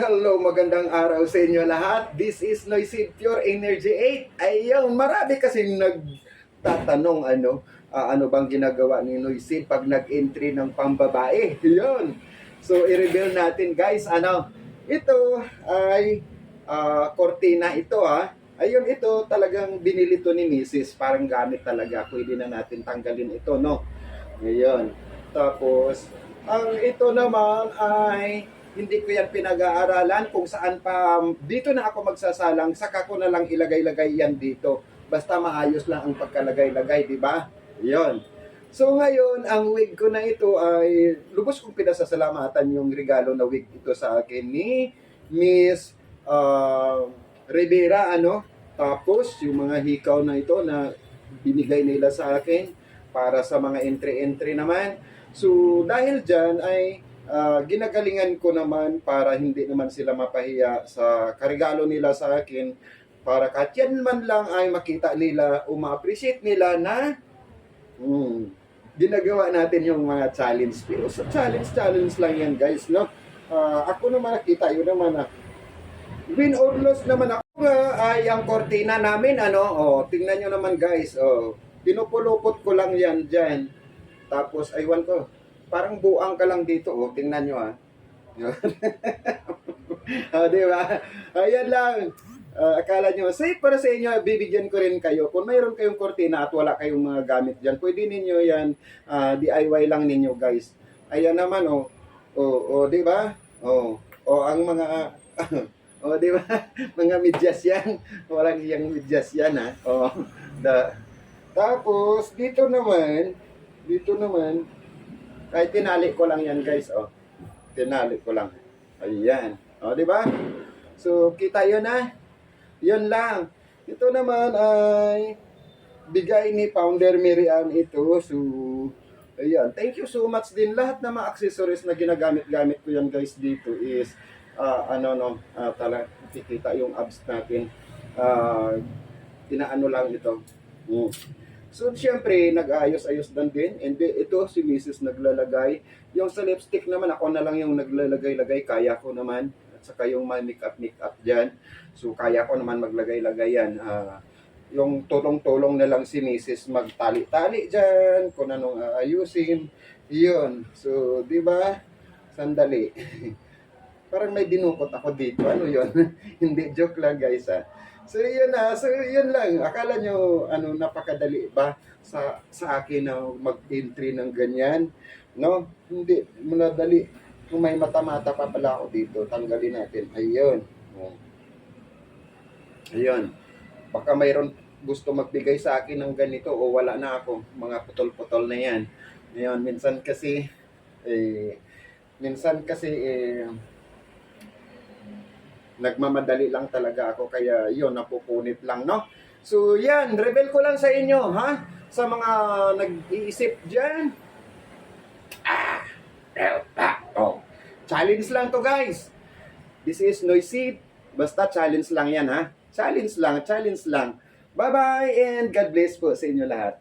Hello, magandang araw sa inyo lahat. This is Noisy Pure Energy 8. Ayun, marami kasing nagtatanong ano bang ginagawa ni Noisy pag nag-entry ng pambabae. Yun. So, i-reveal natin guys, ito ay cortina ito Ayun, ito talagang binili to ni Mrs. Parang gamit talaga. Pwede na natin tanggalin ito, no? Ngayon. Tapos, ito naman ay hindi ko yan pinag-aaralan kung saan pa dito na ako magsasalang, saka ko na lang ilagay-lagay yan dito. Basta maayos lang ang pagkalagay-lagay, di ba? 'Yon. So ngayon, ang wig ko na ito ay lubos kong pinasasalamatan yung regalo na wig ito sa akin ni Miss Rivera, Tapos yung mga hikaw na ito na binigay nila sa akin para sa mga entry-entry naman. So dahil dyan ay ginagalingan ko naman para hindi naman sila mapahiya sa karigalo nila sa akin, para kahit yan man lang ay makita nila o ma-appreciate nila na ginagawa natin yung mga challenge. Pero sa challenge lang yan guys, no? Ako naman nakita, yun naman win or loss naman ako ay ang cortina namin, tingnan nyo naman guys, pinupulupot ko lang yan dyan. Tapos, aywan ko, parang buang ka lang dito, tingnan nyo di ba? Ayan lang. Akala nyo, safe para sa inyo, bibigyan ko rin kayo. Kung mayroon kayong kortina at wala kayong mga gamit dyan, pwede ninyo yan, DIY lang ninyo guys. Ayan naman, di ba? Ang mga, di ba? Mga medyas yan. Walang iyang medyas yan, Tapos, dito naman, kahit tinali ko lang yan guys, tinali ko lang. Ayan. Di ba? So, kita yun Yun lang. Ito naman ay bigay ni Founder Miriam ito. So, ayan. Thank you so much din. Lahat ng mga accessories na ginagamit-gamit ko yan guys dito is, talagang kikita yung abs natin. Tinaano lang ito. So, syempre, nag-ayos-ayos din. And ito, si Mrs. naglalagay. Yung sa lipstick naman, ako na lang yung naglalagay-lagay. Kaya ko naman. At saka yung make-up dyan. So, kaya ko naman maglagay-lagay yan. Yung tulong-tulong na lang si Mrs. magtali-tali dyan. Kung anong ayusin. Yun. So, di ba? Sandali. Parang may dinukot ako dito. Ano yun? Hindi, joke lang guys So yun lang. Akala nyo napakadali ba sa akin na mag-entry ng ganyan? No? Hindi madali. Kung may mata-mata pa pala ako dito, tanggalin natin. Ayun. Ayun. Baka mayroon gusto magbigay sa akin ng ganito o wala na ako. Mga putol-putol na yan. Ayun, minsan kasi nagmamadali lang talaga ako, kaya yun, napupunit lang, no? So, yan, reveal ko lang sa inyo, sa mga nag-iisip dyan. Challenge lang to, guys. This is Noisy. Basta challenge lang yan, Challenge lang. Bye-bye, and God bless po sa inyo lahat.